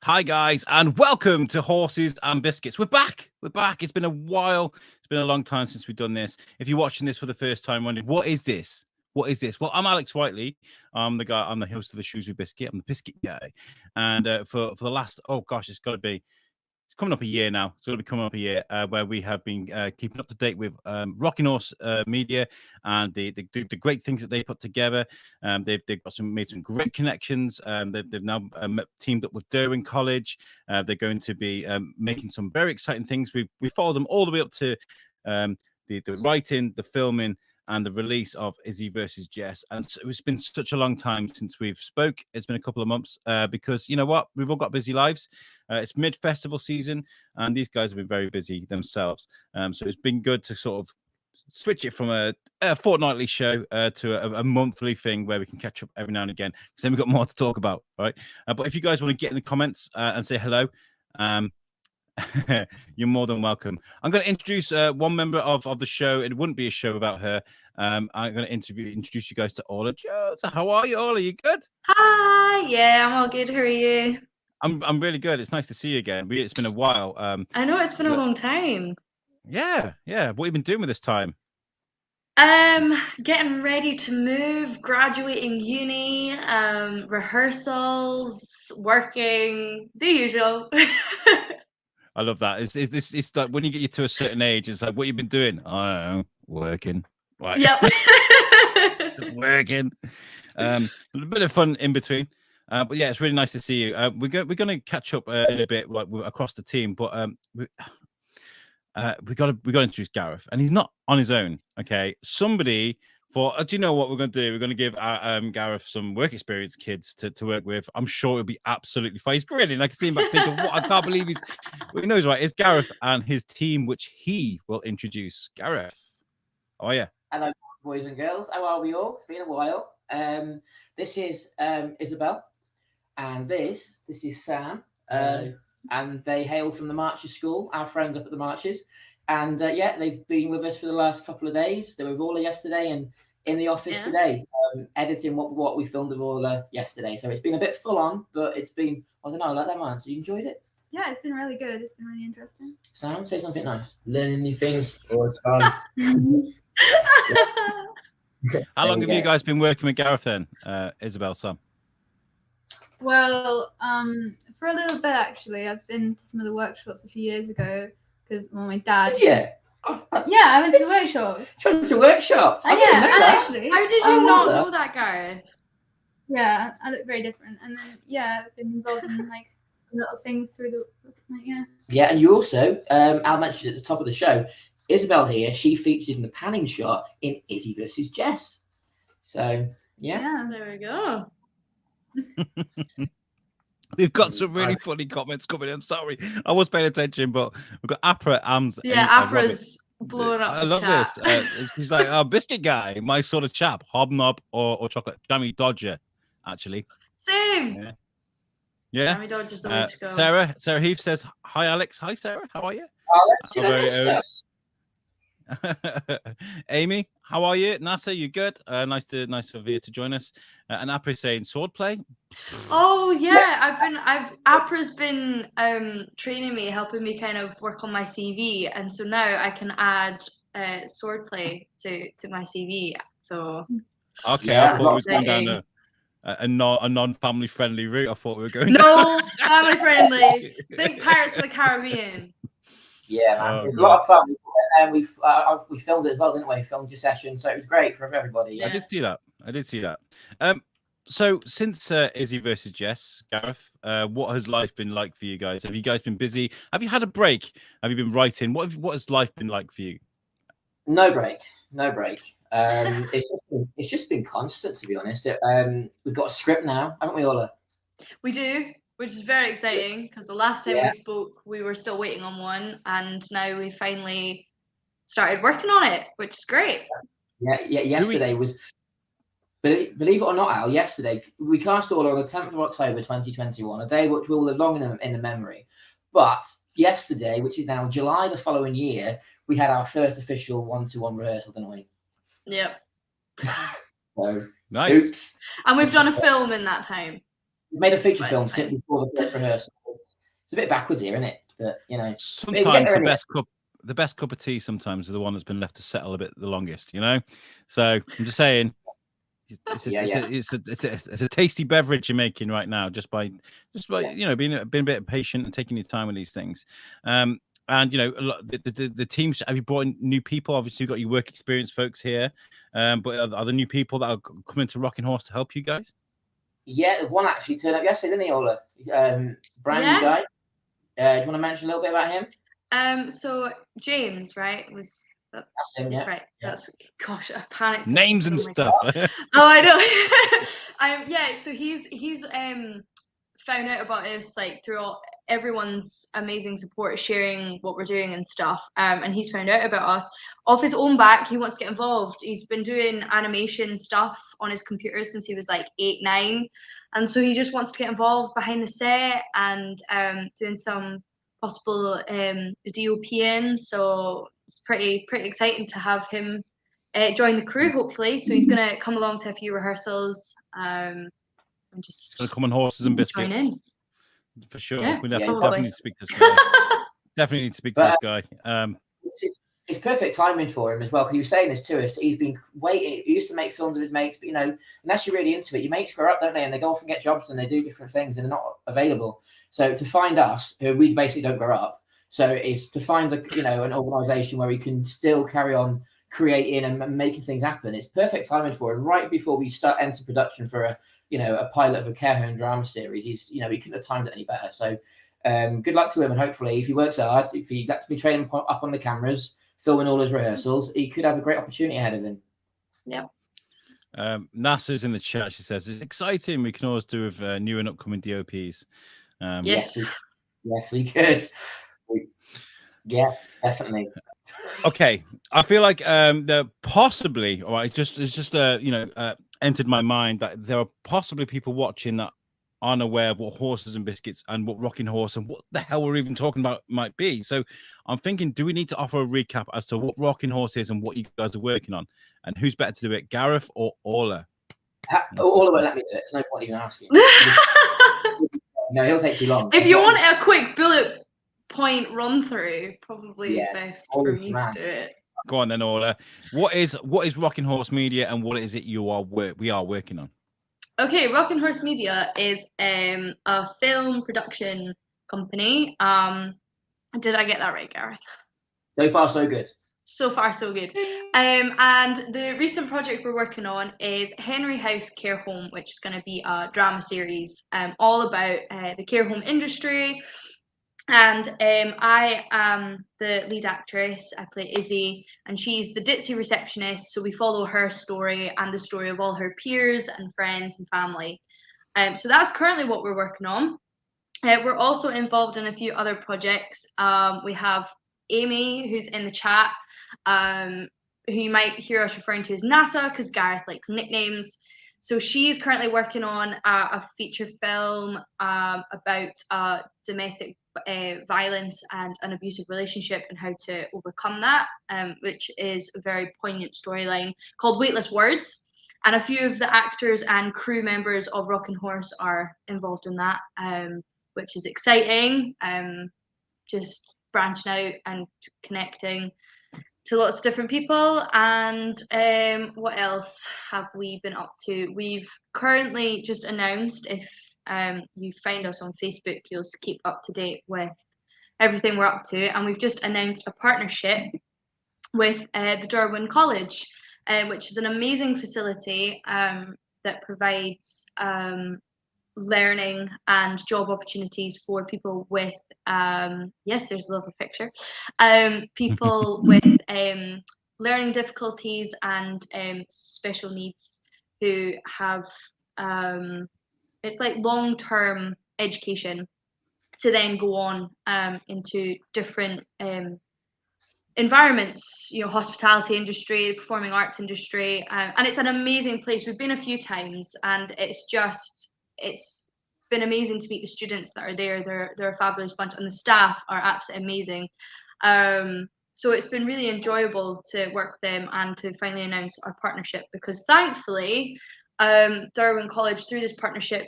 Hi, guys, and welcome to Horses and Biscuits. We're back. We're back. It's been a while. It's been a long time since we've done this. If you're watching this for the first time, wondering, what is this? What is this? Well, I'm Alex Whiteley. I'm the host of the Shoes with Biscuit. I'm the Biscuit guy. And for the last, it's coming up a year now. It's going to be coming up a year where we have been keeping up to date with Rocking Horse Media and the great things that they put together. They've made some great connections. They've now teamed up with Derwent College. They're going to be making some very exciting things. We followed them all the way up to the writing, the filming, and the release of Izzy versus Jess. And so it's been such a long time since we've spoke. It's been a couple of months because you know what? We've all got busy lives. It's mid-festival season, and these guys have been very busy themselves. So it's been good to sort of switch it from a fortnightly show to a monthly thing where we can catch up every now and again, because then we've got more to talk about, right? But if you guys want to get in the comments and say hello, you're more than welcome. I'm going to introduce one member of the show. It wouldn't be a show without her. I'm going to introduce you guys to Orla. So how are you, Orla? You good? Hi, yeah, I'm all good. How are you? I'm really good. It's nice to see you again. It's been a while. I know it's been a long time. Yeah. What have you been doing with this time? Getting ready to move, graduating uni, rehearsals, working, the usual. I love that. It's like when you get to a certain age, it's like, what you've been doing? I don't know, working. Right. Yep. Just working. A bit of fun in between. But yeah, it's really nice to see you. We're going to catch up in a bit, like across the team. But we got to introduce Gareth, and he's not on his own. Okay, somebody. Do you know what we're going to do? We're going to give Gareth some work experience kids to work with. I'm sure it'll be absolutely fine. He's grinning. I can see him backstage. I can't believe he knows, right? It's Gareth and his team, which he will introduce. Gareth, how are you? Hello, boys and girls. How are we all? It's been a while. This is Isabel, and this is Sam. And they hail from the Marches School, our friends up at the Marches. And they've been with us for the last couple of days. They were with Orla yesterday and in the office today, editing what we filmed with Orla yesterday. So it's been a bit full on, but it's been, I don't know, like that, man. So you enjoyed it? Yeah, it's been really good. It's been really interesting. Sam, say something nice. Learning new things, always fun. How long have you guys been working with Gareth then, Isabel, Sam? Well, for a little bit actually. I've been to some of the workshops a few years ago because my dad. Yeah, I went to the workshop. You went to workshop. I didn't know that. Actually, How did you not know that, Gareth? Yeah, I look very different, and then I've been involved in like little things through the Yeah, and you also, Al mentioned at the top of the show, Isabel here. She featured in the panning shot in Izzy versus Jess. So yeah, there we go. We've got some really funny comments coming in. I'm sorry, I was paying attention, but we've got Apra, Ams. Yeah, Apra's blowing up. I love this. She's like, "Oh, biscuit guy, my sort of chap, hobnob or chocolate jammy dodger." Actually, same. Yeah. Jammy dodger's the way to go. Sarah Heath says, "Hi, Alex. Hi, Sarah. How are you?" Alex, Amy, how are you? NASA, you good? Nice of you to join us. And Apra saying swordplay. Oh yeah, Apra's been training me, helping me kind of work on my CV, and so now I can add swordplay to my CV. So okay, I thought we was going down a non-family friendly route. I thought we were going. No, family friendly. Big Pirates of the Caribbean. Yeah, man. It was a lot of fun. And we filmed it as well, didn't we? Filmed your session, so it was great for everybody. Yeah. I did see that. So since Izzy versus Jess, Gareth, what has life been like for you guys? Have you guys been busy? Have you had a break? Have you been writing? What has life been like for you? No break. It's just been constant, to be honest. We've got a script now, haven't we, Orla? We do, which is very exciting because the last time we spoke, we were still waiting on one, and now we finally started working on it, which is great. Yeah. Yesterday was, believe it or not, Al. Yesterday we cast Orla on the 10th of October 2021, a day which will live long in the memory. But yesterday, which is now July the following year, we had our first official 1-to-1 rehearsal, didn't we? Yep. So, nice. Oops. And we've done a film in that time. We made a feature film simply before the first rehearsal. it's a bit backwards here, isn't it? But you know, sometimes there the best cup of tea sometimes is the one that's been left to settle a bit the longest, you know. So I'm just saying, it's a tasty beverage you're making right now, just by you know being a bit patient and taking your time with these things. And you know, a lot, the teams. Have you brought in new people? Obviously, you've got your work experience folks here, but are there new people that are coming to Rocking Horse to help you guys? Yeah, one actually turned up yesterday, didn't he, Ola? Brand new guy. Do you want to mention a little bit about him? So James, right, was that, that's him, yeah. right? Yeah. That's, gosh, I panicked. Names and stuff. Oh, I know. Yeah, so he's found out about us like through everyone's amazing support, sharing what we're doing and stuff. And he's found out about us off his own back. He wants to get involved. He's been doing animation stuff on his computer since he was like 8, 9, and so he just wants to get involved behind the set and doing some possible DOP in. So it's pretty exciting to have him join the crew, hopefully. So he's going to come along to a few rehearsals and just come on Horses and Biscuits. Join in. For sure. Yeah, We definitely need to speak to this guy. Definitely need to speak to this guy. It's perfect timing for him as well, because he was saying this to us. He's been waiting. He used to make films with his mates, but you know, unless you're really into it, your mates grow up, don't they? And they go off and get jobs and they do different things and they're not available. So to find us, who we basically don't grow up, so it's to find an organisation where we can still carry on creating and making things happen. It's perfect timing for him. Right before we enter production for a pilot of a care home drama series, he couldn't have timed it any better. So good luck to him, and hopefully if he works hard, if he lets me train him up on the cameras, filming all his rehearsals, he could have a great opportunity ahead of him. Yeah. NASA's in the chat. She says it's exciting. We can always do with new and upcoming DOPs. Yes, we could. Yes, definitely. Okay, I feel like there possibly, or it's just entered my mind that there are possibly people watching that aren't aware of what Horses and Biscuits and what Rocking Horse and what the hell we're even talking about might be. So I'm thinking, do we need to offer a recap as to what Rocking Horse is and what you guys are working on, and who's better to do it, Gareth or Ola? Ola won't let me do it. There's no point even asking. No, he'll take too long. If you want a quick bullet point run through, probably best for me to do it. Go on then, Ola. What is Rocking Horse Media and what is it we are working on? Okay, Rocking Horse Media is a film production company. Did I get that right, Gareth? So far, so good. So far, so good. And the recent project we're working on is Henry House Care Home, which is going to be a drama series all about the care home industry. And I am the lead actress. I play Izzy, and she's the ditzy receptionist. So we follow her story and the story of all her peers and friends and family. So that's currently what we're working on. We're also involved in a few other projects. We have Amy, who's in the chat, who you might hear us referring to as NASA, because Gareth likes nicknames. So she's currently working on a feature film about domestic violence and an abusive relationship and how to overcome that, which is a very poignant storyline called Weightless Words. And a few of the actors and crew members of Rocking Horse are involved in that, which is exciting. Just branching out and connecting to lots of different people. And what else have we been up to? We've currently just announced, if you find us on Facebook, you'll keep up to date with everything we're up to. And we've just announced a partnership with the Darwin College, which is an amazing facility that provides learning and job opportunities for people with yes, there's a lovely picture, people with learning difficulties and special needs who have it's like long-term education to then go on into different environments, hospitality industry, performing arts industry, and it's an amazing place. We've been a few times and it's been amazing to meet the students that are there. They're a fabulous bunch, and the staff are absolutely amazing. So it's been really enjoyable to work with them and to finally announce our partnership, because thankfully Darwin College, through this partnership,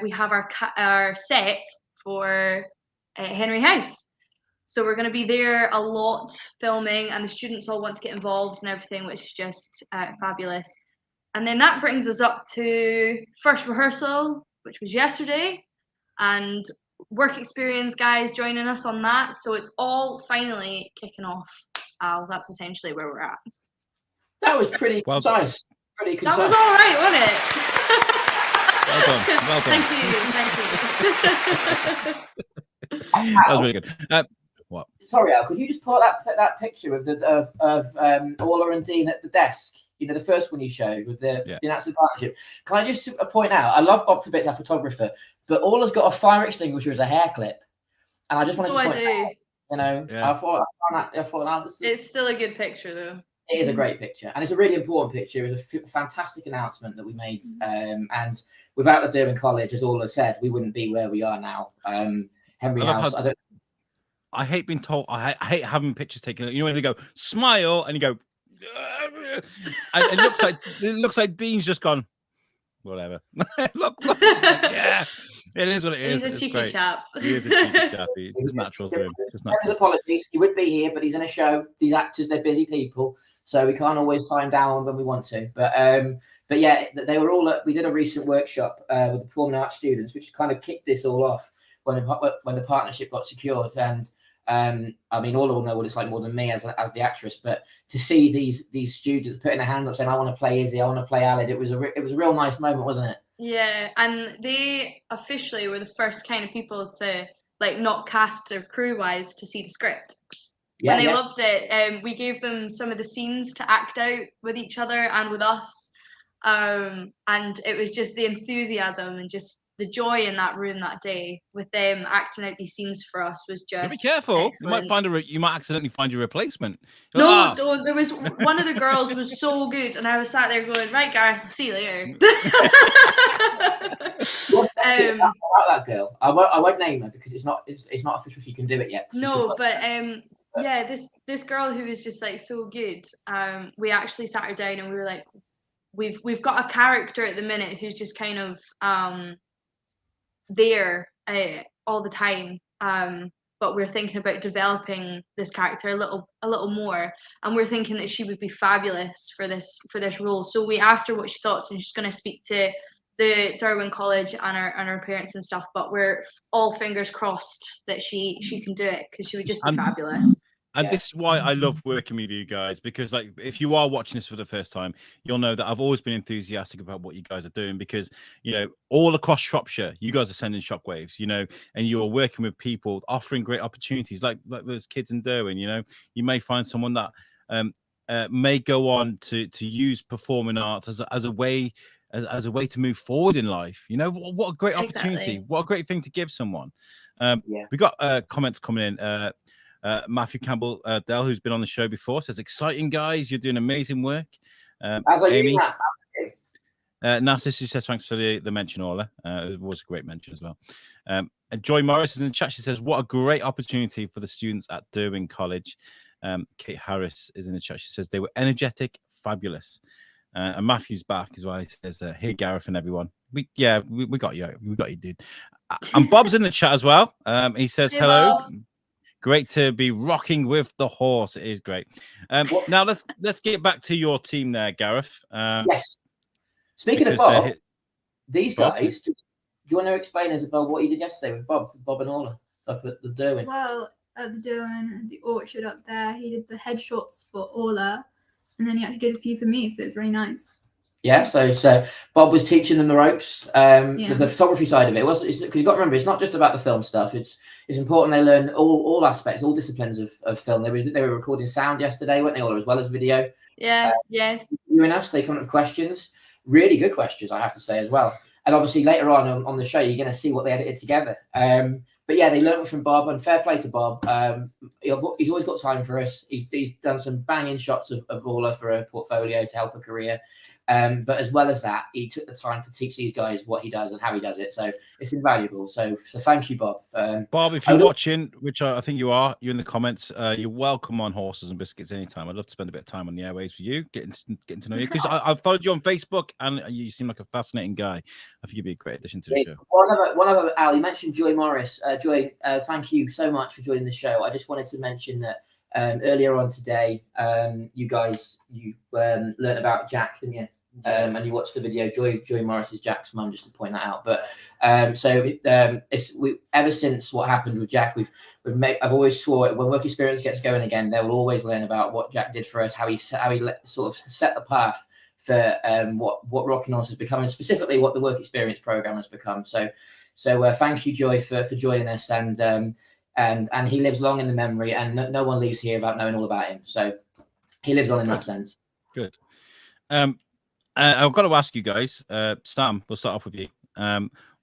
we have our set for Henry House. So we're going to be there a lot filming, and the students all want to get involved and everything, which is just fabulous. And then that brings us up to first rehearsal, which was yesterday, and work experience guys joining us on that. So it's all finally kicking off. Al, that's essentially where we're at. That was pretty concise. Pretty concise. That was all right, wasn't it? Well done. Thank you. That was really good. What? Sorry, Al. Could you just pull up that picture of Orla and Dean at the desk? You know, the first one you showed with the entrusted partnership. Can I just point out? I love Bob to bits, our photographer, but Orla's got a fire extinguisher as a hair clip, and I just wanted to point out. You know, I thought it's still a good picture, though. It is a great picture, and it's a really important picture. It was a fantastic announcement that we made, and without the Durham College, as Orla said, we wouldn't be where we are now. Henry House. I hate being told. I hate having pictures taken. You know when they go smile and you go, and it looks like Dean's just gone. Whatever. look, yeah, it is what it is. He's a cheeky chap. He is a cheeky chap. It's just natural for him. Just natural. His apologies. He would be here, but he's in a show. These actors, they're busy people, so we can't always time down when we want to. But yeah, they were all. We did a recent workshop with the performing arts students, which kind of kicked this all off when the partnership got secured. And I mean, all of them know what it's like more than me as the actress, but to see these students putting their hand up saying, "I want to play Izzy, I want to play Alid," it was a real nice moment, wasn't it? Yeah, and they officially were the first kind of people to not cast or crew wise to see the script. Yeah, and they loved it. We gave them some of the scenes to act out with each other and with us, and it was just the enthusiasm and just the joy in that room that day with them acting out these scenes for us was just. Be careful! Excellent. You might accidentally find your replacement. Don't. There was one of the girls was so good, and I was sat there going, "Right, Gareth, I'll see you later." About that girl, I won't name her because it's not official. She can do it yet. No, but yeah, this girl who was just so good. We actually sat her down and we were like, we've got a character at the minute who's just kind of there all the time, but we're thinking about developing this character a little more, and we're thinking that she would be fabulous for this role. So we asked her what she thought, and she's going to speak to the Darwin College and our parents and stuff, but we're all fingers crossed that she can do it because she would just be fabulous. And this is why I love working with you guys, because if you are watching this for the first time, you'll know that I've always been enthusiastic about what you guys are doing, because all across Shropshire, you guys are sending shockwaves, and you're working with people offering great opportunities like those kids in Derwin. You may find someone that may go on to use performing arts as a way to move forward in life. What a great opportunity. Exactly. What a great thing to give someone. We got comments coming in. Matthew Campbell Dell, who's been on the show before, says, "Exciting guys, you're doing amazing work." Amy Narcissus, she says, "Thanks for the mention, Orla. It was a great mention as well." And Joy Morris is in the chat. She says, "What a great opportunity for the students at Derwin College." Kate Harris is in the chat. She says, "They were energetic, fabulous." And Matthew's back as well. He says, "Hey, Gareth and everyone." We got you. We got you, dude. And Bob's in the chat as well. He says, "Hey, hello. Bob. Great to be rocking with the horse." It is great. Now let's get back to your team there, Gareth. Yes. Speaking of Bob, these guys. Do you want to explain us about what you did yesterday with Bob and Orla up at the Derwin? Well, at the Derwin, the orchard up there, he did the headshots for Orla, and then he actually did a few for me, so it's really nice. Yeah, so Bob was teaching them the ropes, the photography side of it. Because you've got to remember, it's not just about the film stuff. It's important they learn all aspects, all disciplines of film. They were recording sound yesterday, weren't they, all, as well as video? Yeah. You and us, they come up with questions, really good questions, I have to say as well. And obviously later on the show, you're going to see what they edited together. But yeah, they learned from Bob, and fair play to Bob. He's always got time for us. He's done some banging shots of Orla for a portfolio to help her career. But as well as that, he took the time to teach these guys what he does and how he does it. So it's invaluable. So thank you, Bob. Bob, if you're watching, which I think you are, you're in the comments, you're welcome on Horses and Biscuits anytime. I'd love to spend a bit of time on the airwaves with you, getting to know you, because I've followed you on Facebook and you seem like a fascinating guy. I think you'd be a great addition to the show. One of Al, you mentioned Joy Morris. Joy, thank you so much for joining the show. I just wanted to mention that earlier on today, you learned about Jack, didn't you? And you watched the video. Joy Morris is Jack's mum, just to point that out. But ever since what happened with Jack, I've always swore when work experience gets going again, they will always learn about what Jack did for us, how he sort of set the path for what Rocking Horse has become, and specifically what the work experience program has become. So thank you, Joy, for joining us, and he lives long in the memory, and no one leaves here without knowing all about him. So he lives on in that sense. Good. I've got to ask you guys, Sam, we'll start off with you.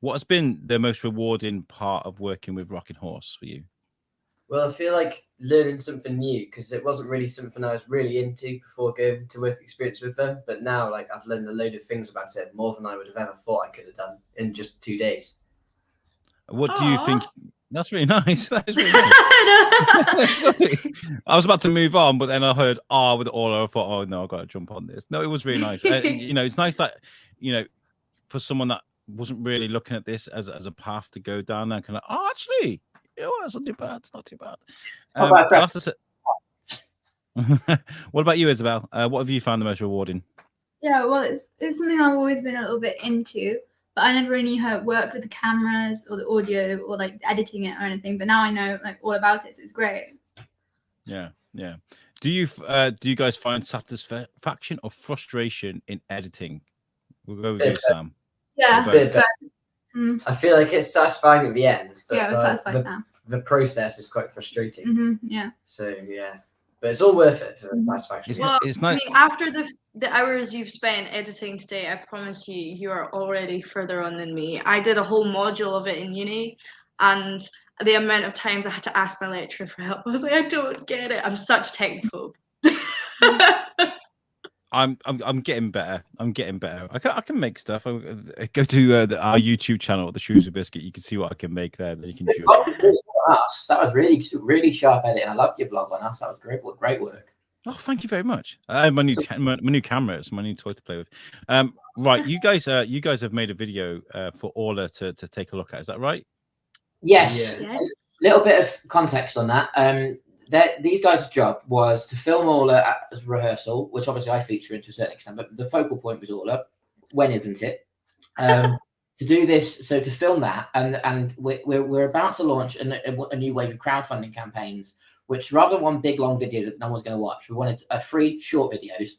What has been the most rewarding part of working with Rocking Horse for you? Well, I feel like learning something new, because it wasn't really something I was really into before going to work experience with them. But now, like, I've learned a load of things about it, more than I would have ever thought I could have done in just 2 days. What do you think? That's really nice. That is really nice. I was about to move on, but then I heard with Orla. I thought, oh no, I've got to jump on this. No, it was really nice. It's nice that, for someone that wasn't really looking at this as a path to go down, and kind of, actually, it's not too bad. It's not too bad. What about you, Isabel? What have you found the most rewarding? Yeah, well, it's something I've always been a little bit into, but I never really knew how it worked with the cameras or the audio or like editing it or anything. But now I know like all about it, so it's great. Yeah. Do you guys find satisfaction or frustration in editing? We'll go with you, Sam. Yeah. I feel like it's satisfying at the end, but it's satisfying now. The process is quite frustrating. Yeah. So yeah, but it's all worth it for the satisfaction. It's nice. I mean, after the hours you've spent editing today, I promise you are already further on than me. I did a whole module of it in uni, and the amount of times I had to ask my lecturer for help, I was like, I don't get it. I'm such technophobe. I'm getting better. I'm getting better. I can make stuff. I go to our YouTube channel, The Shoes of Biscuit. You can see what I can make there. Then you can judge. That was really sharp editing. I loved your vlog on us. That was great work. Oh, thank you very much. My new camera. It's my new toy to play with. Right, you guys have made a video for Orla to take a look at. Is that right? Yes. Yeah. Little bit of context on that. These guys' job was to film Orla as rehearsal, which obviously I feature to a certain extent, but the focal point was Orla. When isn't it? To do this, so to film that, and we're about to launch a new wave of crowdfunding campaigns, which rather than one big long video that no one's going to watch, we wanted 3 short videos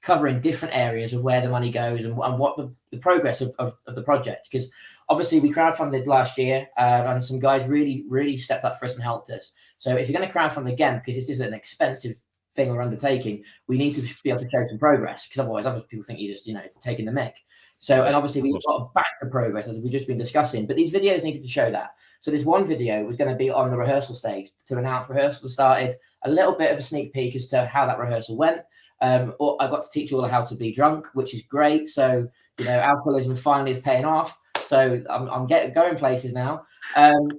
covering different areas of where the money goes and what the progress of the project. Because obviously we crowdfunded last year and some guys really stepped up for us and helped us. So if you're going to crowdfund again, because this is an expensive thing we're undertaking, we need to be able to show some progress, because otherwise other people think you're just taking the mick. So, and obviously we've got back to progress as we've just been discussing, but these videos needed to show that. So this one video was going to be on the rehearsal stage to announce rehearsal started, a little bit of a sneak peek as to how that rehearsal went. I got to teach Orla how to be drunk, which is great. So, alcoholism finally is paying off. So I'm going places now. So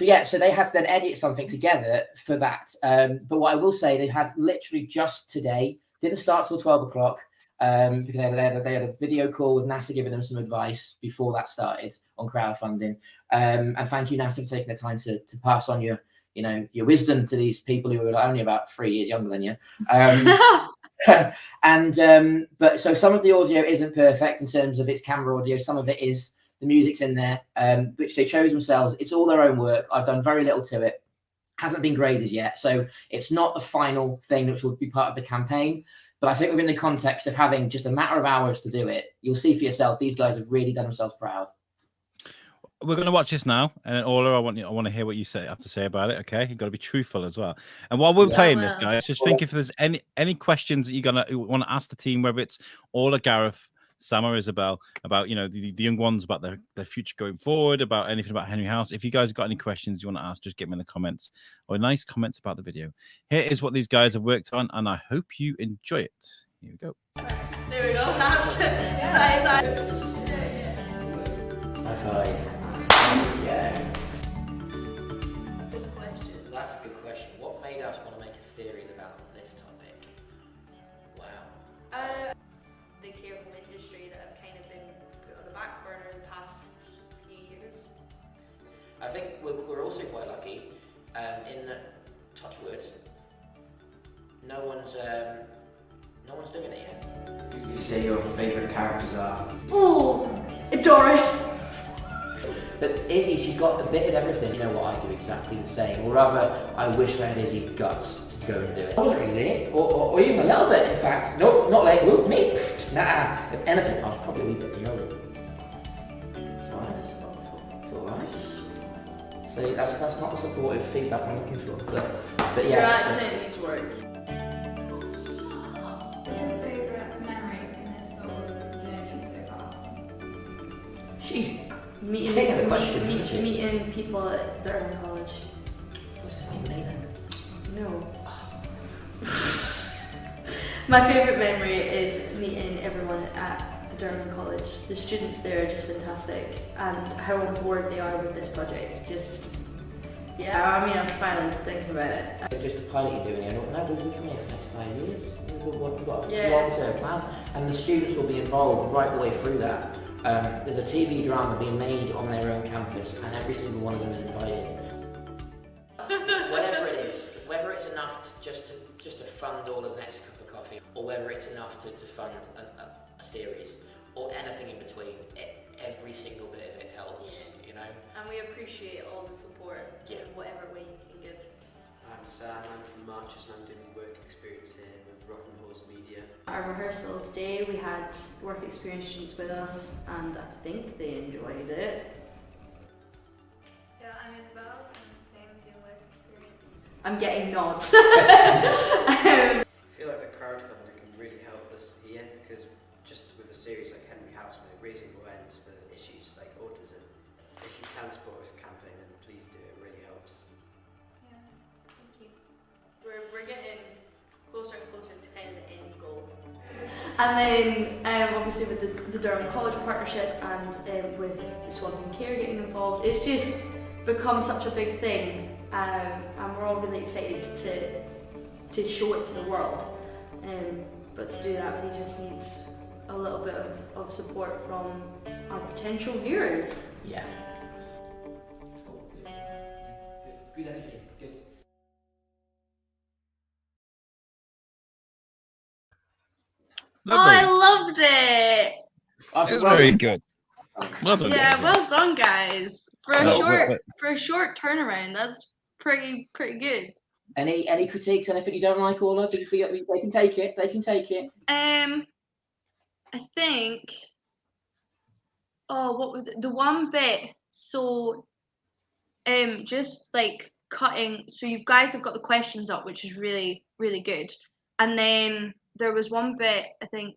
they had to then edit something together for that. But what I will say, they had literally just today, didn't start till 12 o'clock. Because they had a video call with NASA giving them some advice before that started on crowdfunding. And thank you, NASA, for taking the time to pass on your wisdom to these people who are only about 3 years younger than you. But so some of the audio isn't perfect in terms of its camera audio. Some of it is, the music's in there, which they chose themselves. It's all their own work. I've done very little to it. Hasn't been graded yet. So it's not the final thing which will be part of the campaign. But I think within the context of having just a matter of hours to do it, you'll see for yourself, these guys have really done themselves proud. We're going to watch this now, and Orla, I want to hear what you have to say about it. Okay, you've got to be truthful as well. And while we're playing this, guys, just think if there's any questions that you want to ask the team, whether it's Orla, Gareth, Sam, or Isabel, about the young ones, about their future going forward, about anything about Henry House. If you guys have got any questions you want to ask, just get them in the comments or nice comments about the video. Here is what these guys have worked on, and I hope you enjoy it. Here we go. There we go. That's a good question. What made us want to make a series about this topic? Wow. The care home industry that have kind of been put on the back burner in the past few years. I think we're also quite lucky in that, touch wood, no one's doing it yet. You say your favourite characters are? Oh, Doris. But Izzy, she's got a bit of everything. You know what, I do exactly the same. Or rather, I wish I had Izzy's guts to go and do it. I wasn't really late, or even a little bit, in fact. Nope, not late. Whoop, me. Nah, if anything, I was probably a wee bit early. It's alright. It's alright. See, that's not the supportive feedback I'm looking for. But yeah. Your accent needs work. What's your favourite memory from this whole journey so far? She's Meeting the question, isn't she? meeting people at Durham College. What's his name, Nathan? No. My favourite memory is meeting everyone at the Durham College. The students there are just fantastic, and how on board they are with this project. Just, yeah, I mean, I'm smiling thinking about it. It's just a pilot you're doing here. No, we'll be coming here for the next 5 years. We've got a Yeah. long-term plan, and the students will be involved right the way through that. There's a TV drama being made on their own campus, and every single one of them is invited. Whatever it is, whether it's enough just to fund all the next cup of coffee, or whether it's enough to fund a series, or anything in between, every single bit of it helps, you know? And we appreciate all the support in whatever way you can give. I'm Sam, I'm from Marches and I'm doing work experience here with Rock and Horse Media. Our rehearsal today, we had work experience students with us, and I think they enjoyed it. Yeah, I'm Isabel. I'm the same, doing work experience. I'm getting nods. I feel like the crowdfunding can really help us here because just with a series like Henry House, we're raising awareness for issues like autism. If you can support this campaign, then please do. It really helps. Yeah, thank you. We're getting closer and closer to kind of the end goal. And then obviously with the Durham College partnership and with Swamping Care getting involved, it's just become such a big thing, and we're all really excited to show it to the world. But to do that, we just need a little bit of support from our potential viewers. Yeah. Good energy. Good. I Lovely. loved it. It was very good. Well done. Yeah, guys. well done, guys. For a Well, short well- for a short turnaround, that's pretty good. Any critiques? Anything you don't like, Orla? They can take it. They can take it. I think. Oh, what was the one bit? So, just like cutting. So you guys have got the questions up, which is really good. And then there was one bit. I think.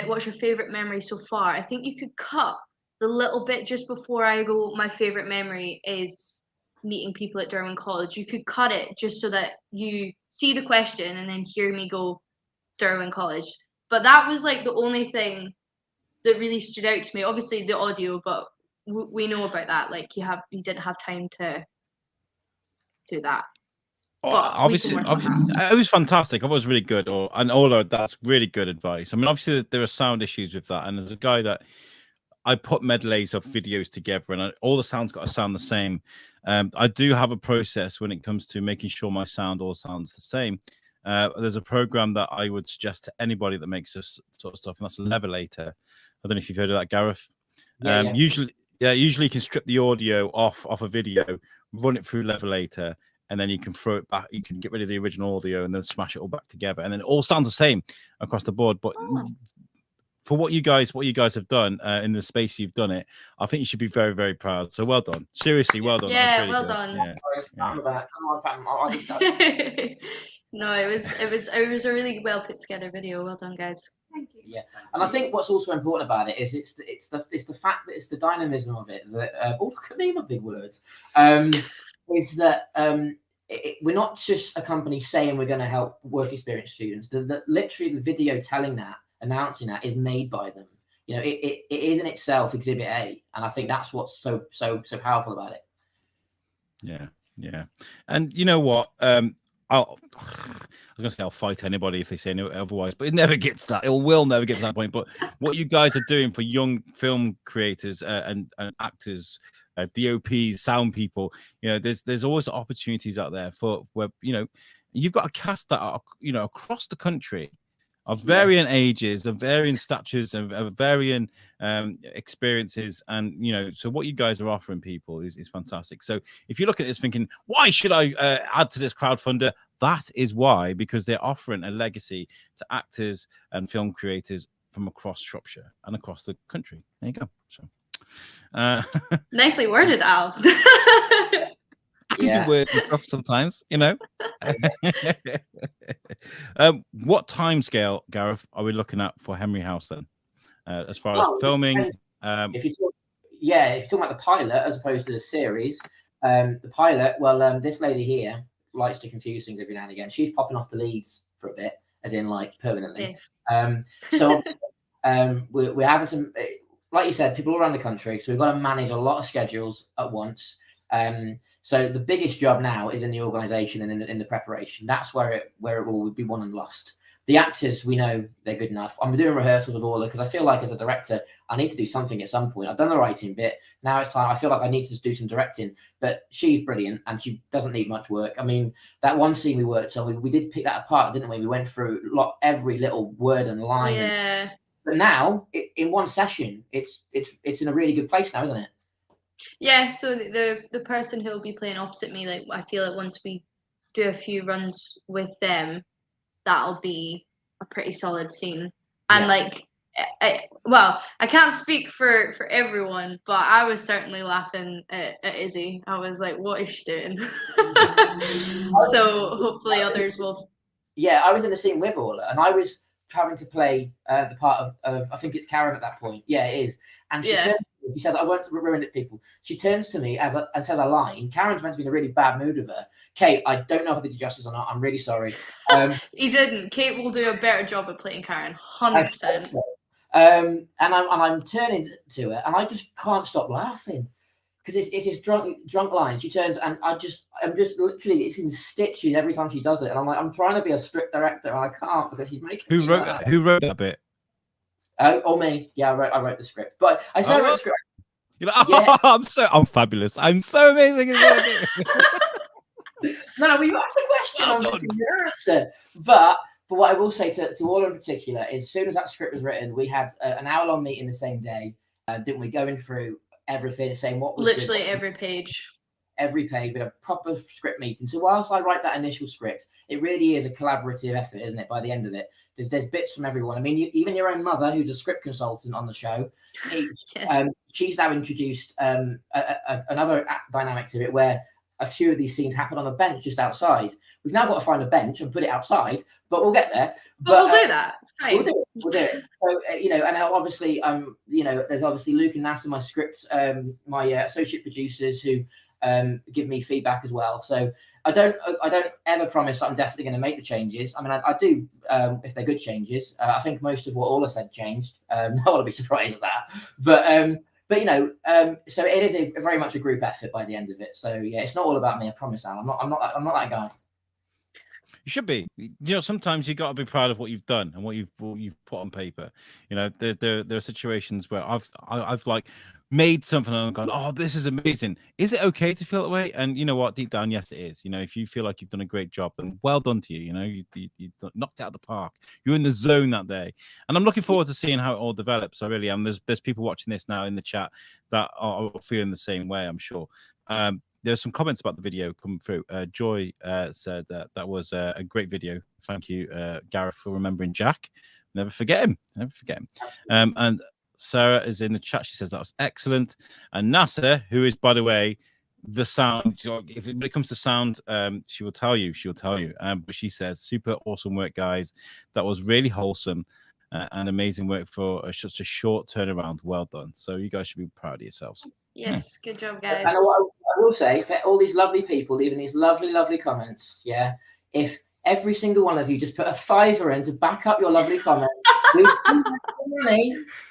What's your favorite memory so far? I think you could cut the little bit just before I go. My favorite memory is meeting people at Durham College. You could cut it just so that you see the question and then hear me go Durham College. But that was like the only thing that really stood out to me. Obviously the audio, but we know about that. Like you didn't have time to do that. Oh, But we obviously, can work on it was fantastic. It was really good. And Ola, that's really good advice. I mean, obviously, there are sound issues with that. And there's a guy that I put medleys of videos together, and all the sounds got to sound the same. I do have a process when it comes to making sure my sound all sounds the same. There's a program that I would suggest to anybody that makes this sort of stuff, and that's a Levelator. I don't know if you've heard of that, Gareth. Yeah. Usually you can strip the audio off a video, run it through Levelator, and then you can throw it back. You can get rid of the original audio and then smash it all back together, and then it all sounds the same across the board. But for what you guys have done in the space you've done it, I think you should be very, very proud. So well done. Seriously, well done. Yeah, That was really well good. done. Yeah. No, it was a really well put together video. Well done, guys. Thank you. Yeah, and I think what's also important about it is it's the fact that it's the dynamism of it that oh, look at me, my big words. Is that we're not just a company saying we're going to help work experience students. Literally the video telling that, announcing that, is made by them. You know, it is in itself Exhibit A, and I think that's what's so powerful about it. Yeah. And you know what? I was going to say I'll fight anybody if they say no otherwise, but it never gets that. It will never get to that point. But what you guys are doing for young film creators and actors DOPs, sound people. You know, there's always opportunities out there for where, you know, you've got a cast that are, you know, across the country of varying ages, of varying statures, of varying experiences, and you know, so what you guys are offering people is fantastic. So if you look at this thinking, why should I add to this crowdfunder? That is why, because they're offering a legacy to actors and film creators from across Shropshire and across the country. There you go. So nicely worded, Al. I can do words and stuff sometimes, you know. What time scale, Gareth, are we looking at for Henry House then? As far as filming? If you're talking about the pilot as opposed to the series, the pilot, well, this lady here likes to confuse things every now and again. She's popping off the leads for a bit, as in like permanently. So we're having some, like you said, people all around the country. So we've got to manage a lot of schedules at once. So the biggest job now is in the organisation and in the preparation. That's where it will be won and lost. The actors, we know they're good enough. I'm doing rehearsals with all because I feel like as a director, I need to do something at some point. I've done the writing bit. Now it's time. I feel like I need to do some directing. But she's brilliant and she doesn't need much work. I mean, that one scene we worked on, we did pick that apart, didn't we? We went through every little word and line. Yeah. But now, in one session, it's in a really good place now, isn't it? Yeah, so the person who'll be playing opposite me, like I feel like once we do a few runs with them, that'll be a pretty solid scene. And like, I can't speak for everyone, but I was certainly laughing at Izzy. I was like, what is she doing? So hopefully others will. Yeah, I was in the scene with Orla, and I was having to play the part of I think it's Karen at that point. Yeah, it is. And she turns to me, she says, I won't ruin it, people. She turns to me and says a line. Karen's meant to be in a really bad mood with her. Kate, I don't know if I did you justice or not. I'm really sorry. He didn't. Kate will do a better job at playing Karen, 100%. And I'm turning to her, and I just can't stop laughing because it's this drunk line. She turns, and I'm just literally, it's in stitches every time she does it, and I'm like, I'm trying to be a strict director, and I can't because she's making. Who wrote that bit? Oh, me. Yeah, I wrote the script, but I said I wrote the script. You're like, I'm fabulous. I'm so amazing. No, well, you asked the question. I'm just giving you your answer. But what I will say to all in particular is, as soon as that script was written, we had an hour-long meeting the same day. Didn't we? Going through everything, saying what was literally good, every page. Every page with a proper script meeting. So whilst I write that initial script, it really is a collaborative effort, isn't it? By the end of it, there's bits from everyone. I mean, even your own mother, who's a script consultant on the show, she's now introduced another dynamic to it where a few of these scenes happen on a bench just outside. We've now got to find a bench and put it outside, but we'll get there. But we'll do that. It's fine. We'll do it. So, you know, and obviously, you know, there's obviously Luke and Nasa, my script, my associate producers who give me feedback as well. So I don't ever promise that I'm definitely going to make the changes. I mean, I do if they're good changes. I think most of what Orla said changed. I want to be surprised at that, but you know, so it is very much a group effort by the end of it. So yeah, it's not all about me. I promise, Al. I'm not that guy. You should be. You know, sometimes you got to be proud of what you've done and what you've put on paper. You know, there are situations where I've like made something and I've gone, oh, this is amazing. Is it okay to feel that way? And you know what? Deep down, yes, it is. You know, if you feel like you've done a great job, then well done to you. You know, you knocked it out of the park. You're in the zone that day, and I'm looking forward to seeing how it all develops. I really am. There's people watching this now in the chat that are feeling the same way, I'm sure. There's some comments about the video come through. Joy said that was a great video. Thank you, Gareth, for remembering Jack. Never forget him. And Sarah is in the chat. She says that was excellent. And Nasa, who is, by the way, the sound, if it comes to sound, she will tell you. But she says, super awesome work, guys. That was really wholesome and amazing work for such a short turnaround. Well done. So you guys should be proud of yourselves. Yes, good job, guys. And what I will say, for all these lovely people leaving these lovely comments, yeah, if every single one of you just put a $5 in to back up your lovely comments,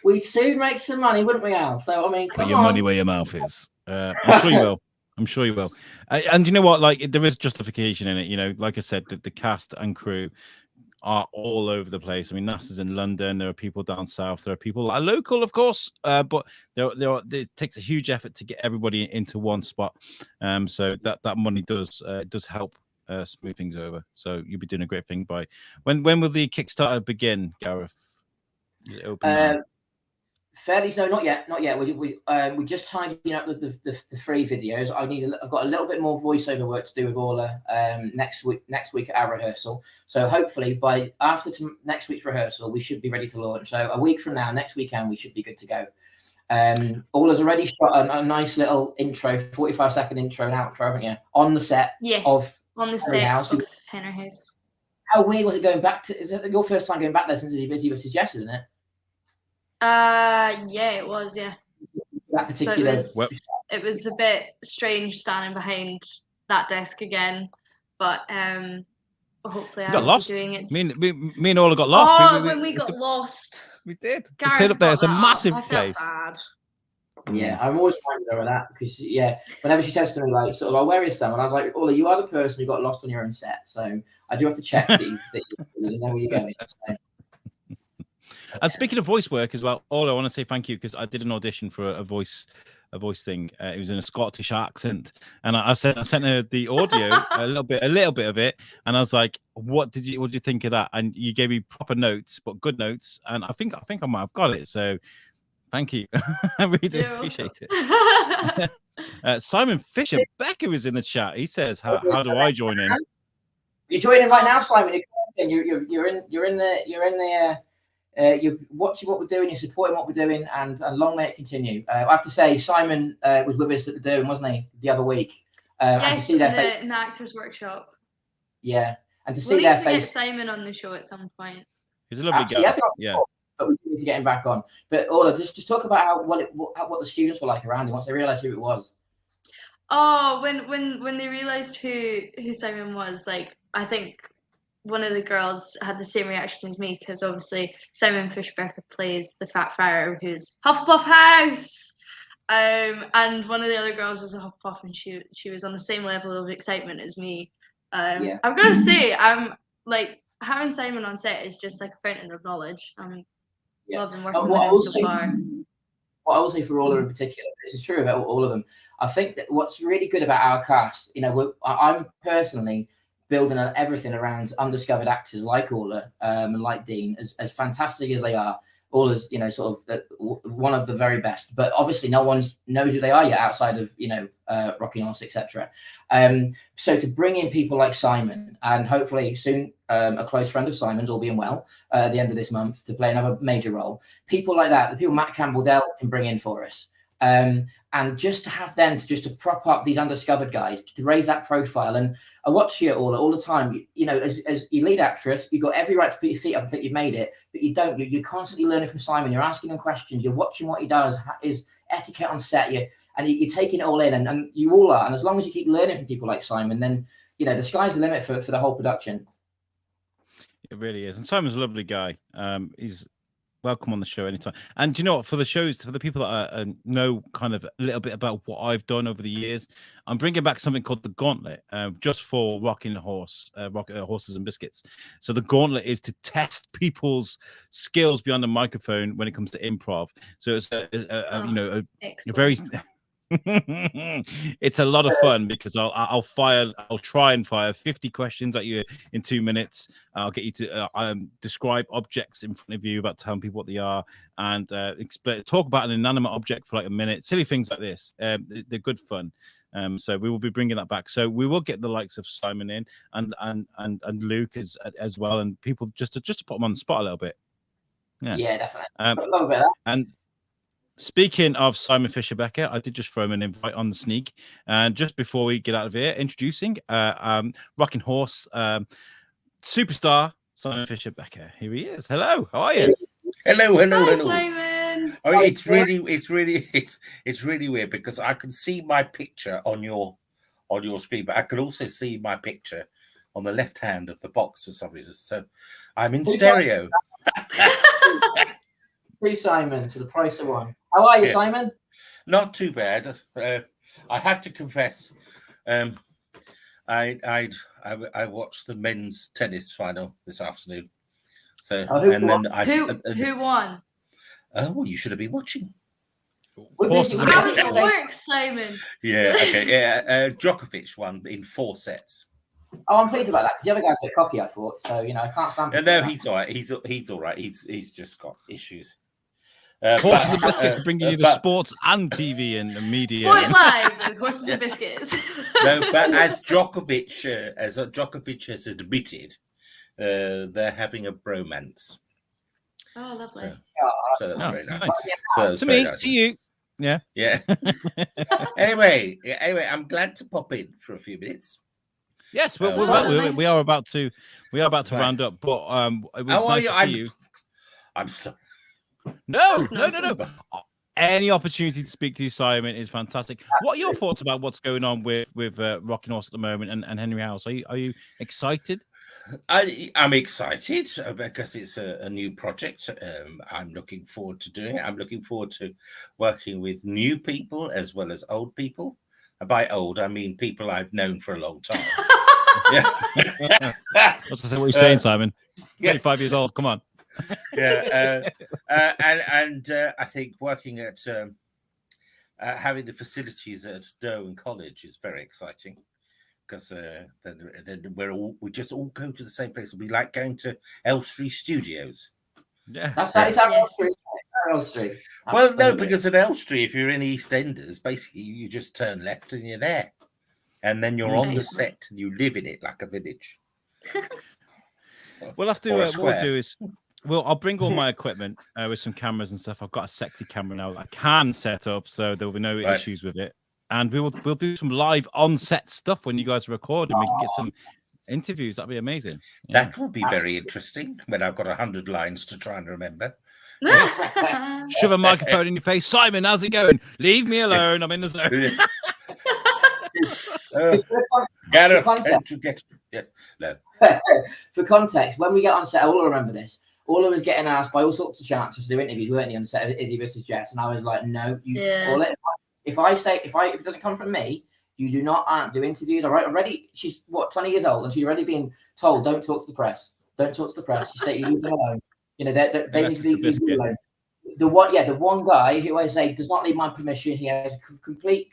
we'd soon make some money, wouldn't we, Al? So, I mean, put your money where your mouth is. I'm sure you will. I'm sure you will. And you know what? Like, there is justification in it. You know, like I said, the cast and crew are all over the place. I mean, NASA's in London. There are people down south. There are people that are local, of course, but it takes a huge effort to get everybody into one spot. So that money does help smooth things over. So you'll be doing a great thing by when will the Kickstarter begin, Gareth? Is it open now? Fairly, no, not yet. We just tidying up the 3 videos. I've got a little bit more voiceover work to do with Orla next week at our rehearsal. So hopefully after next week's rehearsal, we should be ready to launch. So a week from now, next weekend, we should be good to go. Orla's already shot a nice little intro, 45-second intro and outro, haven't you? On the set. Yes, on the set of Henry House. How weird was it going back to? Is it your first time going back there since Is He Busy vs. Jess, isn't it? Yeah, it was, yeah. That particular. So it was a bit strange standing behind that desk again, but hopefully got lost. Be doing it. Me and Orla got lost. Oh, when we got lost. We did. Gareth we turned up there. It's a massive I place. felt bad. Yeah, I'm always reminding her of that because whenever she says to me like sort of, "Oh, where is Sam?" and I was like, "Orla, you are the person who got lost on your own set, so I do have to check that you know where you're going." So. And speaking of voice work as well, I want to say thank you because I did an audition for a voice thing. It was in a Scottish accent, and I sent her the audio, a little bit of it, and I was like, what did you think of that? And you gave me proper notes, but good notes, and I think I might have got it. So thank you. I really do appreciate it. Simon Fisher Becker is in the chat. He says, how do I join in? You're joining right now, Simon. You're in the you're watching what we're doing, you're supporting what we're doing, and long may it continue. I have to say, Simon was with us at the Durham, wasn't he, the other week? Yes, and to see their face, in the Actors Workshop. Yeah, and to see their face. Get Simon on the show at some point. He's a lovely guy. Yeah, but we need to get him back on. But Orla, just talk about what the students were like around him once they realised who it was. Oh, when they realised who Simon was, like I think one of the girls had the same reaction as me because obviously Simon Fishbecker plays the Fat Friar who's Hufflepuff House, and one of the other girls was a Hufflepuff and she was on the same level of excitement as me. I'm gonna say I'm like having Simon on set is just like a fountain of knowledge. I'm loving working with him so far. What I will say for Orla in particular, this is true about all of them. I think that what's really good about our cast, I'm personally building everything around undiscovered actors like Orla and like Dean, as fantastic as they are. Orla's, sort of one of the very best, but obviously no one knows who they are yet outside of, Rocking Horse, etc. So to bring in people like Simon and hopefully soon a close friend of Simon's, all being well, at the end of this month to play another major role, people like that, the people Matt Campbell-Dell can bring in for us. And just to have them to prop up these undiscovered guys, to raise that profile. And I watch you all the time. As your lead actress, you've got every right to put your feet up and think you've made it, but you don't. You're constantly learning from Simon. You're asking him questions. You're watching what he does, his etiquette on set. You're taking it all in, and you all are. And as long as you keep learning from people like Simon, then the sky's the limit for the whole production. It really is. And Simon's a lovely guy. He's welcome on the show anytime. And do you know what? For the shows, for the people that know kind of a little bit about what I've done over the years, I'm bringing back something called the Gauntlet, just for Rocking Horses and Biscuits. So the Gauntlet is to test people's skills beyond the microphone when it comes to improv. So it's a very it's a lot of fun because I'll try and fire 50 questions at you in 2 minutes. I'll get you to describe objects in front of you, about telling people what they are, and talk about an inanimate object for like a minute. Silly things like this. They're good fun. So we will be bringing that back. So we will get the likes of Simon in and Luke as well, and people just to put them on the spot a little bit. Yeah, definitely. A little bit of that. And speaking of Simon Fisher Becker, I did just throw him an invite on the sneak. And just before we get out of here, introducing Rocking Horse superstar Simon Fisher Becker. Here he is. Hello, how are you? Hello. Hi, Simon. I mean, it's really weird because I can see my picture on your screen, but I can also see my picture on the left hand of the box for some reason. So I'm in stereo. 3 Simons for the price of 1. How are you, Simon? Not too bad. I have to confess, I watched the men's tennis final this afternoon. So Oh, who and won? then Who won? oh, well, you should have been watching. Horses and How biscuits. it works, Simon? Yeah, okay, yeah. Djokovic won in 4 sets. Oh, I'm pleased about that because the other guy's a bit cocky, I thought. So, I can't stand people No, like he's all right. He's all right. He's just got issues. Horses and biscuits bringing you the but- sports and TV and the media. Sport Live with Horses and Biscuits. No, but as Djokovic has admitted, they're having a bromance. Oh, lovely. So, that. so that's Oh, very nice. nice. So that's To very me, nice. to you. Yeah. Yeah. anyway, I'm glad to pop in for a few minutes. Yes, Oh, we nice. are about to Right. round up, but it was How are nice you? to see you. I'm sorry. No. Nonsense. Any opportunity to speak to you, Simon, is fantastic. What are your thoughts about what's going on with Rocking Horse at the moment and Henry House? Are you excited? I'm excited because it's a new project. I'm looking forward to doing it. I'm looking forward to working with new people as well as old people. And by old, I mean people I've known for a long time. Yeah. What's what you're saying, Simon? yeah. 35 years old. Come on. Yeah, and I think working at having the facilities at Durham College is very exciting because then we just all go to the same place. It'll be like going to Elstree Studios. Yeah. That's that. Is that Elstree? Elstree. Well, no, because at Elstree, if you're in EastEnders, basically you just turn left and you're there, and then you're on the set and you live in it like a village. We'll have to. Or a What we'll square. do is, I'll bring all my equipment with some cameras and stuff. I've got a sexy camera now that I can set up, so there will be no Right. issues with it. And we'll do some live on set stuff when you guys are recording. We can get some interviews. That'd be amazing. Yeah. That will be very interesting when I've got 100 lines to try and remember. Shove a microphone in your face, Simon. How's it going? Leave me alone. I'm in the zone. Gareth, concept. can't you get? Yeah, no. For context, when we get on set, I will remember this. All was getting asked by all sorts of chances to do interviews, weren't you, on set of Izzy versus Jess? And I was like, no, you. Yeah. Or if it doesn't come from me, you do not do interviews. All right, already she's 20 years old, and she's already been told don't talk to the press. Don't talk to the press. You say you leave them alone. They need to leave you alone. The one guy who I say does not need my permission. He has complete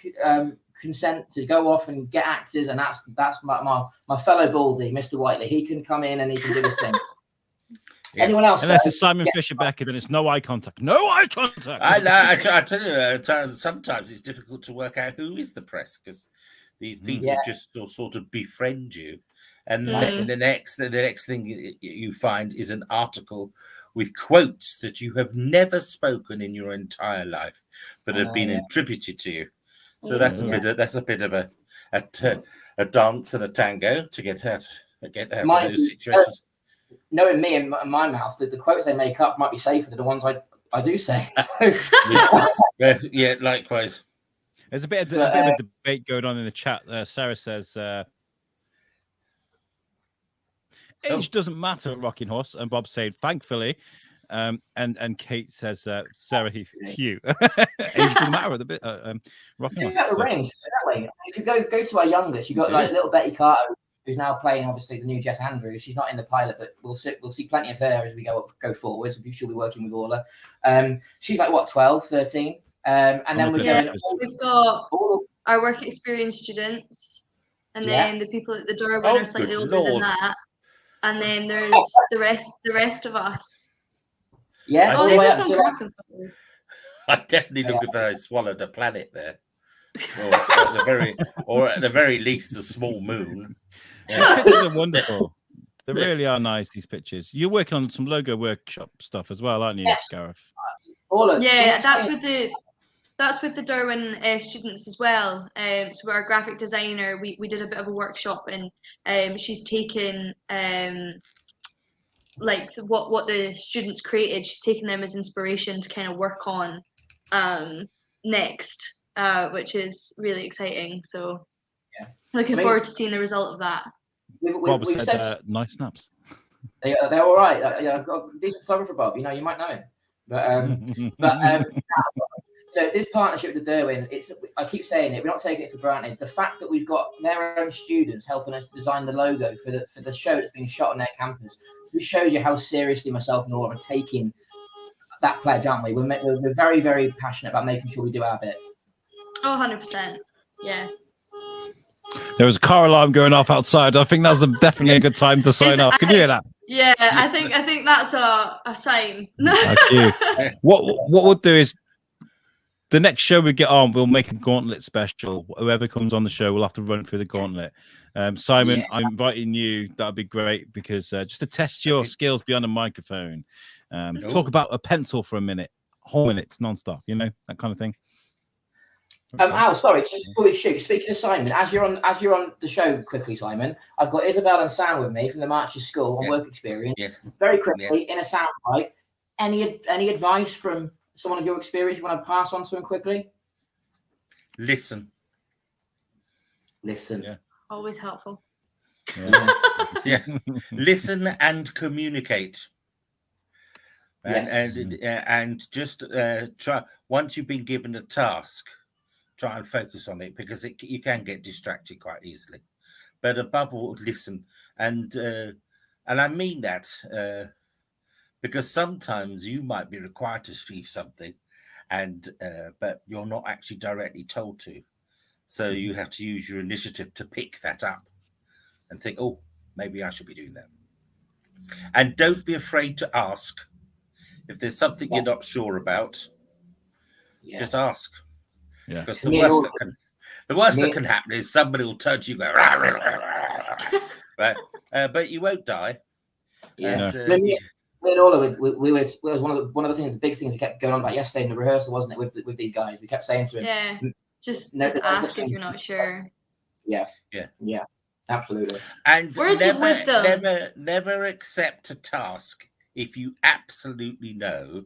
consent to go off and get actors, and that's my fellow Baldy, Mr. Whiteley. He can come in and he can do his thing. Yes. Anyone else? Unless it's Simon Fisher Becker, then it's no eye contact. No eye contact. I know. I tell you, sometimes it's difficult to work out who is the press because these people just sort of befriend you, and the next thing you find is an article with quotes that you have never spoken in your entire life, but have been attributed to you. So that's a bit of a dance and a tango to get out of those situations. Knowing me and my mouth, the quotes they make up might be safer than the ones I do say. Yeah, likewise. There's a bit of a debate going on in the chat. Sarah says, age doesn't matter at Rocking Horse. And Bob said, thankfully. And Kate says, Sarah, Hugh. Age doesn't matter at the Rocking Horse. You got the range, that way. If you go to our youngest, you got like little Betty Carter, who's now playing obviously the new Jess Andrews. She's not in the pilot, but we'll see plenty of her as we go forwards. She'll be working with all her. She's like what, 12, 13? And then we've got our work experience students, and then the people at the door are slightly older than that, and then there's the rest of us. Yeah. These are some cracking photos. I definitely look if I swallowed a planet there, or at the very least a small moon. The pictures are wonderful. They really are nice. These pictures. You're working on some logo workshop stuff as well, aren't you, Gareth? That's with the Darwin students as well. So our graphic designer, we did a bit of a workshop, and she's taken like what the students created. She's taken them as inspiration to kind of work on next, which is really exciting. So looking forward to seeing the result of that. Bob said nice snaps. They're all right. I've got a decent photographer, Bob. You might know him. But this partnership with the Derwent, I keep saying it, we're not taking it for granted. The fact that we've got their own students helping us to design the logo for the show that's being shot on their campus, just shows you how seriously myself and Laura are taking that pledge, aren't we? We're very, very passionate about making sure we do our bit. Oh, 100%. Yeah. There was a car alarm going off outside. I think that's definitely a good time to sign off. Can you hear that? Yeah, I think that's a sign. Thank you. What we'll do is the next show we get on, we'll make a gauntlet special. Whoever comes on the show, we'll have to run through the gauntlet. Simon, I'm inviting you. That'd be great because just to test your skills beyond a microphone. Talk about a pencil for a minute, whole minute, non-stop. You know, that kind of thing. Al, sorry, just before we shoot, speaking of Simon, as you're on the show quickly, Simon, I've got Isabel and Sam with me from the Marches School on work experience. Yes. Very quickly, in a soundbite, any advice from someone of your experience you want to pass on to them quickly? Listen. Yeah. Always helpful. Yes. Listen and communicate. And just try, once you've been given a task, try and focus on it because you can get distracted quite easily. But above all, listen. And I mean that because sometimes you might be required to do something, but you're not actually directly told to. So you have to use your initiative to pick that up and think, oh, maybe I should be doing that. And don't be afraid to ask. If there's something you're not sure about, just ask. Yeah. Because the worst that can happen is somebody will turn to you and go, rah, rah, rah, rah. Right? But you won't die. Yeah. Me and Ola, we was one of the big things we kept going on about yesterday in the rehearsal, wasn't it, with these guys? We kept saying to him, just ask if you're not sure. Yeah, absolutely. And words of wisdom. Never accept a task if you absolutely know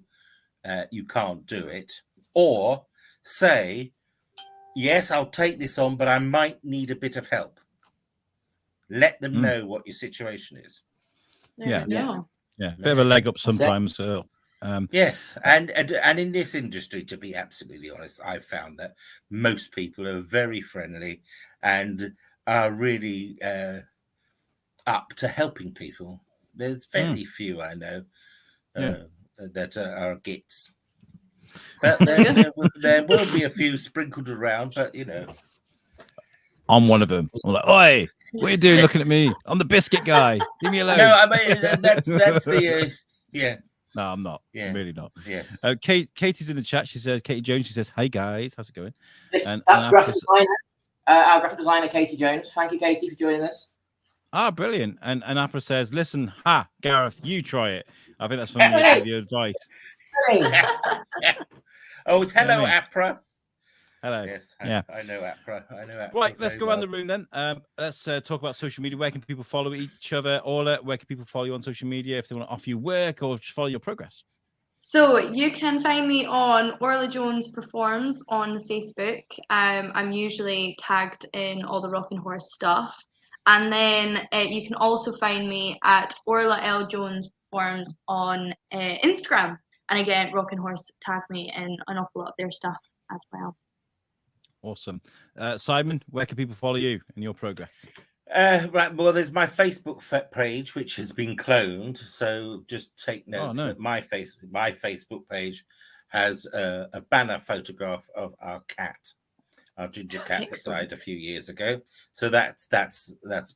you can't do it, or say, yes, I'll take this on, but I might need a bit of help. Let them know what your situation is. Yeah. Bit of a leg up sometimes. Yes, and in this industry, to be absolutely honest, I've found that most people are very friendly and are really up to helping people. There's very few I know that are gits. But there will be a few sprinkled around, but you know. I'm one of them. I'm like, oi, what are you doing looking at me? I'm the biscuit guy. Leave me alone. No, I mean, that's the, No, I'm not. Yeah. I'm really not. Yes. Katie's in the chat. She says, Katie Jones, she says, hey guys, how's it going? That's graphic designer, our graphic designer, Katie Jones. Thank you, Katie, for joining us. Ah, brilliant. And Apra says, listen, Gareth, you try it. I think that's from the advice. Oh, it's hello, Apra. Hello. Yes, I know Apra. Right, let's go around the room then. Let's talk about social media. Where can people follow each other? Orla, where can people follow you on social media if they want to offer you work or just follow your progress? So you can find me on Orla Jones Performs on Facebook. I'm usually tagged in all the Rockin' Horse stuff. And then you can also find me at Orla L. Jones Performs on Instagram. And again, Rockin' Horse tagged me in an awful lot of their stuff as well. Awesome. Simon, where can people follow you in your progress? Right, well, there's my Facebook page, which has been cloned. So just take note that my Facebook page has a banner photograph of our cat, our ginger cat that died a few years ago. So that's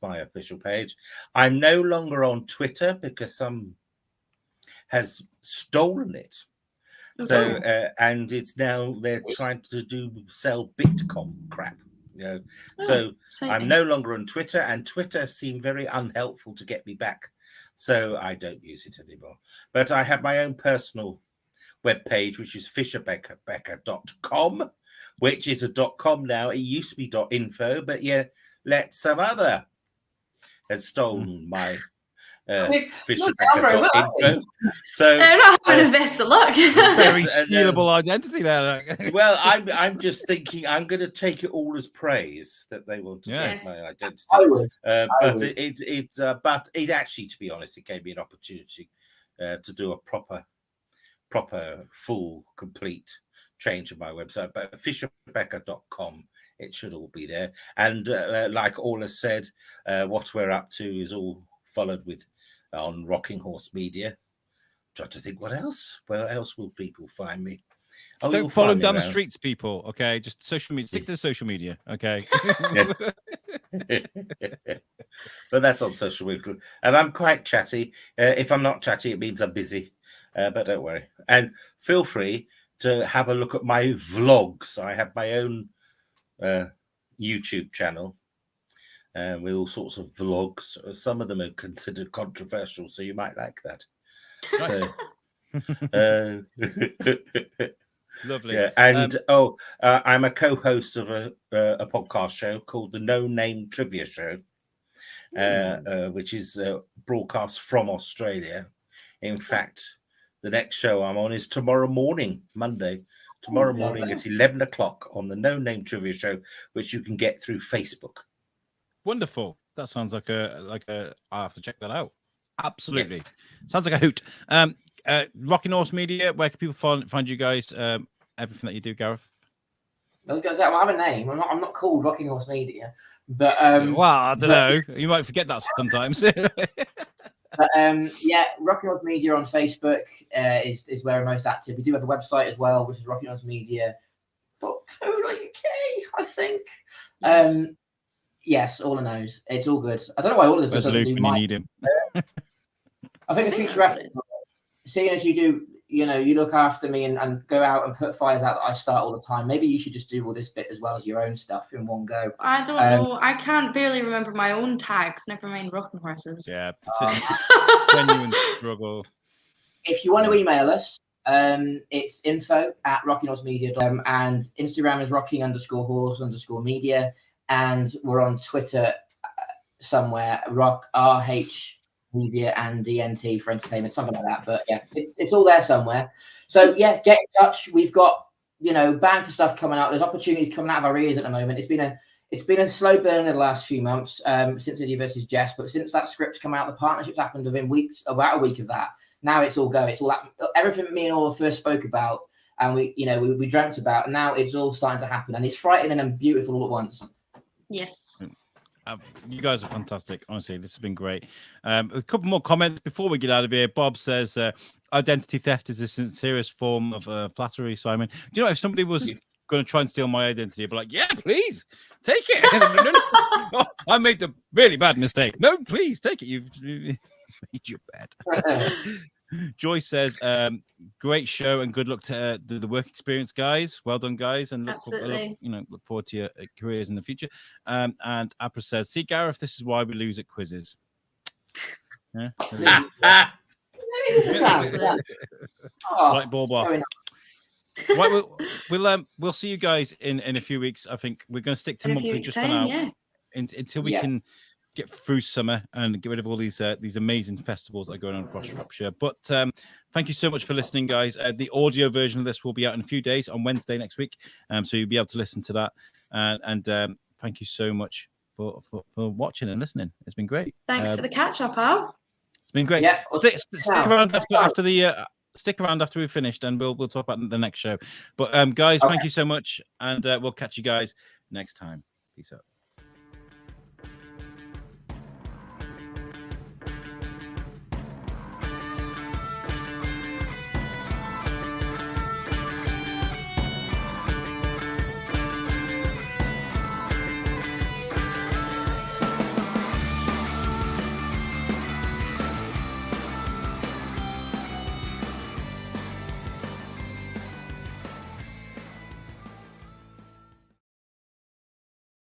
my official page. I'm no longer on Twitter because some has stolen it. So and it's now they're trying to sell Bitcoin crap, you know. So I'm no longer on Twitter, and Twitter seemed very unhelpful to get me back. So I don't use it anymore. But I have my own personal webpage, which is fisherbecker.com, which is a .com now. It used to be .info, but let some other has stolen my fisherbecker.info. So they're not having the best of luck. Very stealable identity there. Well, I'm just thinking I'm going to take it all as praise that they want to take my identity. But it actually, to be honest, it gave me an opportunity to do a proper, full, complete change of my website, but fisherbecker.com. It should all be there. And like all has said, what we're up to is all followed with on Rocking Horse Media. Try to think what else. Where else will people find me? Oh, don't follow him down the streets, people. Okay, just social media. Stick to social media. Okay. But that's on social media, and I'm quite chatty. If I'm not chatty, it means I'm busy. But don't worry, and feel free to have a look at my vlogs. I have my own YouTube channel with all sorts of vlogs. Some of them are considered controversial, so you might like that. So, lovely. Yeah, and I'm a co-host of a podcast show called the No Name Trivia Show, which is broadcast from Australia. In fact, the next show I'm on is tomorrow morning, Monday. Tomorrow morning at 11 o'clock on the No Name Trivia Show, which you can get through Facebook. Wonderful. That sounds like a. I'll have to check that out. Absolutely. Yes. Sounds like a hoot. Rocking Horse Media, where can people find you guys? Everything that you do, Gareth? I was going to say, well, I have a name. I'm not called Rocking Horse Media, but well, I don't know. You might forget that sometimes. But yeah, Rocking Horse Media on Facebook is where we're most active. We do have a website as well, which is rockinghorsemedia.co.uk, I think. Yes, all I know is it's all good. I don't know why all of this doesn't do when you need him. I think a future reference, seeing as you do, you look after me and go out and put fires out that I start all the time. Maybe you should just do all this bit as well as your own stuff in one go. I don't know. I can't barely remember my own tags. Never mind rocking horses. Yeah, genuine struggle. If you want to email us, it's info@rockinghorsemedia.com, and Instagram is rocking_horse_media, and we're on Twitter somewhere, RH Media and DNT for entertainment, something like that. But yeah, it's all there somewhere. So yeah, get in touch. We've got bank of stuff coming out. There's opportunities coming out of our ears at the moment. It's been a slow burn in the last few months since Izzy versus Jess, but since that script come out, the partnerships happened within weeks, about a week of that. Now it's all go. It's all everything me and Orla first spoke about, and we dreamt about. And now it's all starting to happen, and it's frightening and beautiful all at once. Yes. You guys are fantastic. Honestly, this has been great. A couple more comments before we get out of here. Bob says, identity theft is the sincerest form of flattery, Simon. Do you know, if somebody was going to try and steal my identity, I'd be like, yeah, please, take it. No. Oh, I made the really bad mistake. No, please, take it. You've made your bed. Joyce says, great show and good luck to the work experience, guys. Well done, guys, and look forward to your careers in the future. And Apra says, see, Gareth, this is why we lose at quizzes. Yeah. Right, ball off. Right, we'll see you guys in a few weeks. I think we're going to stick to monthly just for now, until we can get through summer and get rid of all these amazing festivals that are going on across Shropshire. But thank you so much for listening, guys. The audio version of this will be out in a few days on Wednesday next week, so you'll be able to listen to that. And thank you so much for watching and listening. It's been great. Thanks for the catch up, Al. It's been great. Yeah, stick around after the. Stick around after we've finished, and we'll talk about the next show. But guys, thank you so much, and we'll catch you guys next time. Peace out.